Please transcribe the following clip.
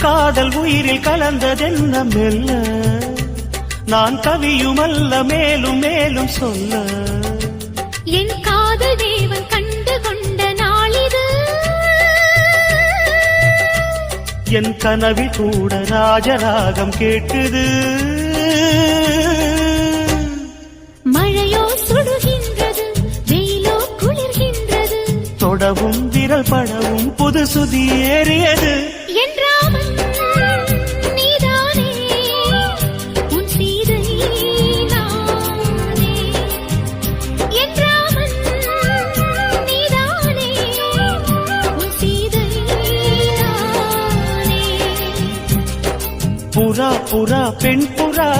காதல் உயிரில் கலந்ததென்ன மெல்ல நான் கவியுமல்ல மேலும் மேலும் சொல்ல என் காதல் தேவன் கண்டு கொண்ட நாளிது என் கனவில் கூட ராஜராகம் கேட்குது மழையோ சுடுகின்றது வெயிலோ குளிர்கின்றது தொடவும் விரல் படவும் புது சுதி ஏறியது என்றாமல் நீதானே உன் சீதை நானே என்றாமல் நீதானே உன் சீதை நானே புறா புறா பெண் புறா